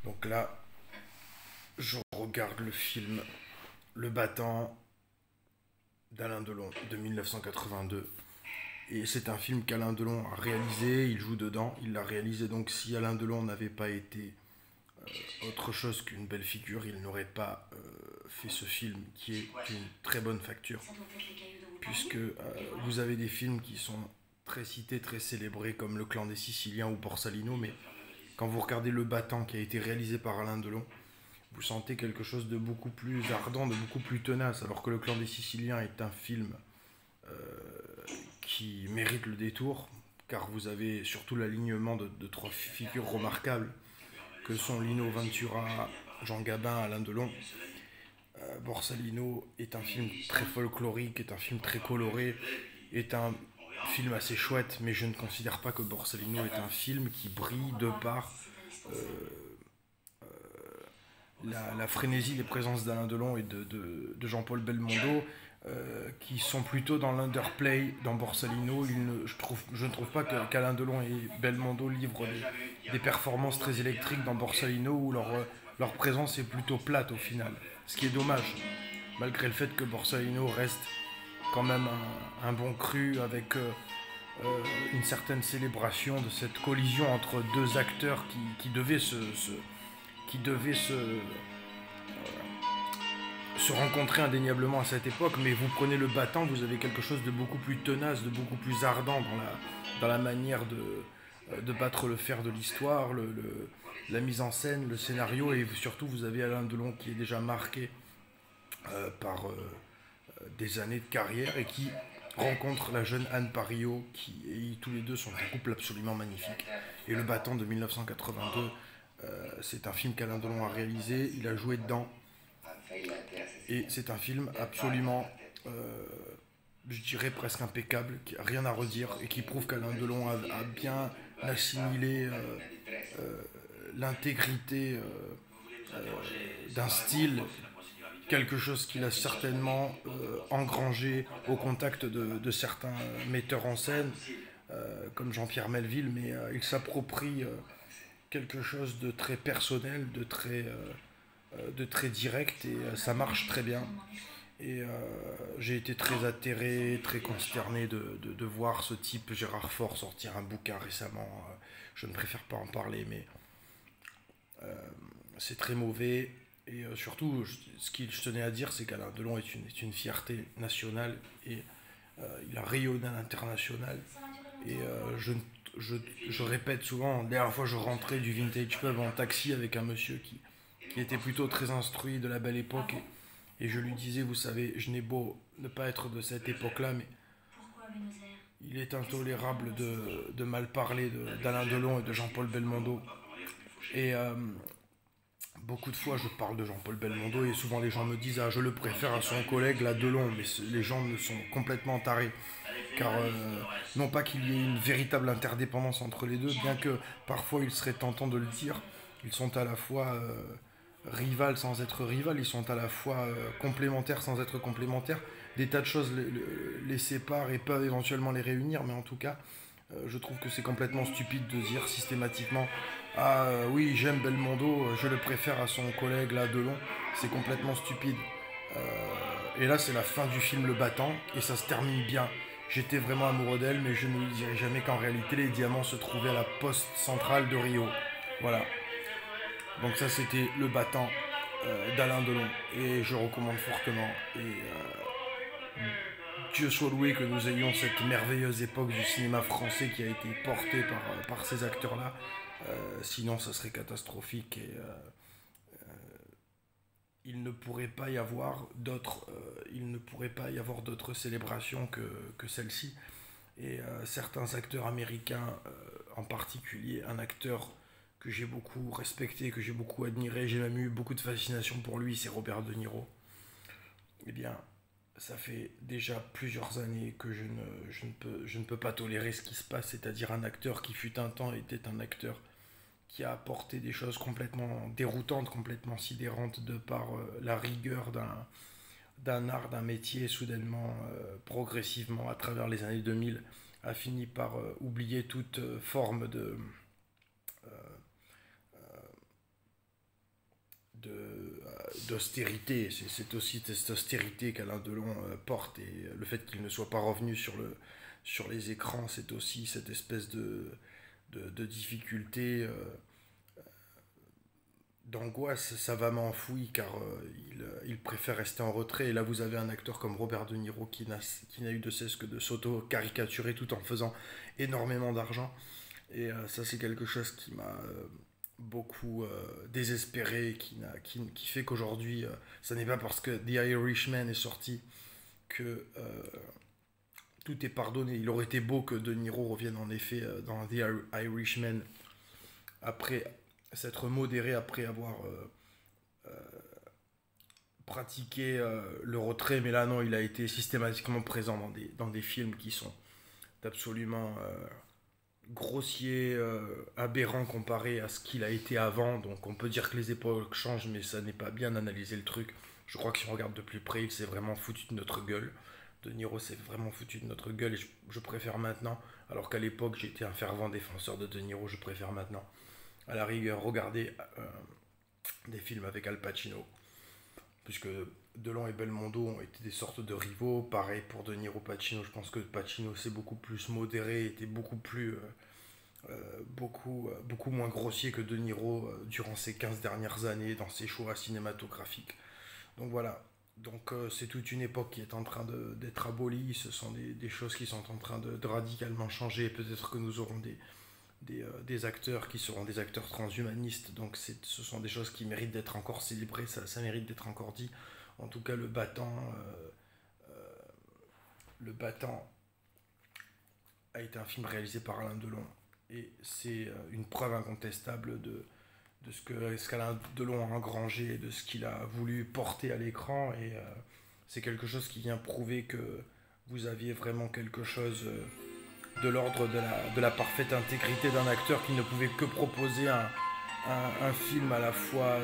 Donc là, je regarde le film Le Battant d'Alain Delon de 1982. Et c'est un film qu'Alain Delon a réalisé, il joue dedans, il l'a réalisé. Donc si Alain Delon n'avait pas été autre chose qu'une belle figure, il n'aurait pas fait ce film qui est d'une très bonne facture. Puisque vous avez des films qui sont très cités, très célébrés comme Le Clan des Siciliens ou Borsalino, mais quand vous regardez Le Battant qui a été réalisé par Alain Delon, vous sentez quelque chose de beaucoup plus ardent, de beaucoup plus tenace, alors que Le Clan des Siciliens est un film euh, qui mérite le détour, car vous avez surtout l'alignement de trois figures remarquables, que sont Lino Ventura, Jean Gabin, Alain Delon. Borsalino est un film très folklorique, est un film très coloré, est un film assez chouette, mais je ne considère pas que Borsalino est un film qui brille de par euh, la frénésie des présences d'Alain Delon et de Jean-Paul Belmondo, qui sont plutôt dans l'underplay dans Borsalino. Je ne trouve pas qu'Alain Delon et Belmondo livrent des performances très électriques dans Borsalino, où leur présence est plutôt plate au final. Ce qui est dommage, malgré le fait que Borsalino reste quand même un bon cru avec une certaine célébration de cette collision entre deux acteurs qui devaient se rencontrer indéniablement à cette époque. Mais vous prenez Le Battant, vous avez quelque chose de beaucoup plus tenace, de beaucoup plus ardent dans la manière de battre le fer de l'histoire, la mise en scène, le scénario, et surtout vous avez Alain Delon qui est déjà marqué par des années de carrière et qui rencontre la jeune Anne Parillot, et tous les deux sont un couple absolument magnifique. Et Le Battant de 1982, c'est un film qu'Alain Delon a réalisé, il a joué dedans, et c'est un film absolument, je dirais presque impeccable, qui n'a rien à redire, et qui prouve qu'Alain Delon a bien assimilé euh, l'intégrité d'un style, quelque chose qu'il a certainement engrangé au contact de certains metteurs en scène, comme Jean-Pierre Melville, mais il s'approprie quelque chose de très personnel, de très direct, et ça marche très bien. Et j'ai été très atterré, très consterné de voir ce type, Gérard Faure, sortir un bouquin récemment. Je ne préfère pas en parler, mais c'est très mauvais. Et surtout, ce que je tenais à dire, c'est qu'Alain Delon est une fierté nationale, et il a rayonné à l'international. Et je, je répète souvent, la dernière fois je rentrais du Vintage Pub en taxi avec un monsieur qui était plutôt très instruit de la belle époque, et je lui disais, vous savez, je n'ai beau ne pas être de cette époque-là, mais il est intolérable de mal parler d'Alain Delon et de Jean-Paul Belmondo. Et beaucoup de fois, je parle de Jean-Paul Belmondo, et souvent les gens me disent, ah, je le préfère à son collègue, là, Delon, mais les gens ne sont complètement tarés. Car non pas qu'il y ait une véritable interdépendance entre les deux, bien que parfois il serait tentant de le dire, ils sont à la fois rivales sans être rivales, ils sont à la fois complémentaires sans être complémentaires. Des tas de choses les séparent et peuvent éventuellement les réunir, mais en tout cas, je trouve que c'est complètement stupide de dire systématiquement, ah oui, j'aime Belmondo, je le préfère à son collègue là, Delon. C'est complètement stupide. Et là, c'est la fin du film Le Battant, et ça se termine bien. J'étais vraiment amoureux d'elle, mais je ne lui dirai jamais qu'en réalité, les diamants se trouvaient à la poste centrale de Rio. Voilà. Donc ça, c'était Le Battant d'Alain Delon, et je recommande fortement. Et Dieu soit loué que nous ayons cette merveilleuse époque du cinéma français qui a été portée par ces acteurs-là. Sinon, ça serait catastrophique, et il ne pourrait pas y avoir d'autres célébrations que celle-ci. Et certains acteurs américains, en particulier un acteur que j'ai beaucoup respecté, que j'ai beaucoup admiré, j'ai même eu beaucoup de fascination pour lui, c'est Robert De Niro. Eh bien, ça fait déjà plusieurs années que je ne peux pas tolérer ce qui se passe, c'est-à-dire un acteur qui fut un temps était un acteur qui a apporté des choses complètement déroutantes, complètement sidérantes, de par la rigueur d'un art, d'un métier, soudainement, progressivement, à travers les années 2000, a fini par oublier toute forme d'austérité. C'est aussi cette austérité qu'Alain Delon porte, et le fait qu'il ne soit pas revenu sur les écrans, c'est aussi cette espèce de difficulté, d'angoisse savamment enfouie, car il préfère rester en retrait. Et là, vous avez un acteur comme Robert De Niro qui n'a eu de cesse que de s'auto-caricaturer tout en faisant énormément d'argent. Et ça, c'est quelque chose qui m'a beaucoup désespéré, qui fait qu'aujourd'hui, ça n'est pas parce que The Irishman est sorti que tout est pardonné. Il aurait été beau que De Niro revienne en effet dans The Irishman après s'être modéré, après avoir pratiqué le retrait, mais là non, il a été systématiquement présent dans des films qui sont absolument grossiers, aberrants comparés à ce qu'il a été avant. Donc on peut dire que les époques changent, mais ça n'est pas bien analysé le truc. Je crois que si on regarde de plus près, il s'est vraiment foutu de notre gueule. De Niro s'est vraiment foutu de notre gueule, et je préfère maintenant, alors qu'à l'époque j'étais un fervent défenseur de Niro, je préfère maintenant. À la rigueur, regarder des films avec Al Pacino, puisque Delon et Belmondo ont été des sortes de rivaux. Pareil pour De Niro, Pacino. Je pense que Pacino s'est beaucoup plus modéré, était beaucoup plus beaucoup moins grossier que De Niro durant ces 15 dernières années dans ses choix cinématographiques. Donc voilà. Donc c'est toute une époque qui est en train d'être abolie. Ce sont des choses qui sont en train de radicalement changer. Peut-être que nous aurons des acteurs qui seront des acteurs transhumanistes. Donc ce sont des choses qui méritent d'être encore célébrées. Ça mérite d'être encore dit. En tout cas, le Battant a été un film réalisé par Alain Delon. Et c'est une preuve incontestable de ce qu'Alain Delon a engrangé, de ce qu'il a voulu porter à l'écran. Et c'est quelque chose qui vient prouver que vous aviez vraiment quelque chose de l'ordre de la parfaite intégrité d'un acteur qui ne pouvait que proposer un film à la fois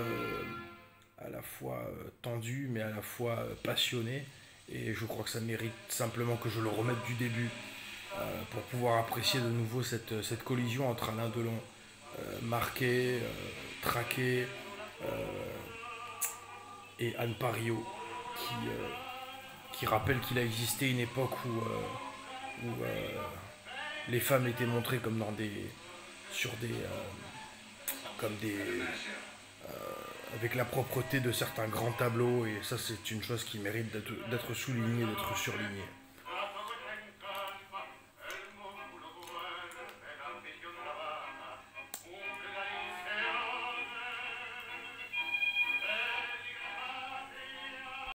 tendu, mais à la fois passionné. Et je crois que ça mérite simplement que je le remette du début pour pouvoir apprécier de nouveau cette collision entre Alain Delon marqué, traqué, et Anne Pariot qui rappelle qu'il a existé une époque où les femmes étaient montrées comme comme avec la propreté de certains grands tableaux, et ça c'est une chose qui mérite d'être soulignée, d'être surlignée.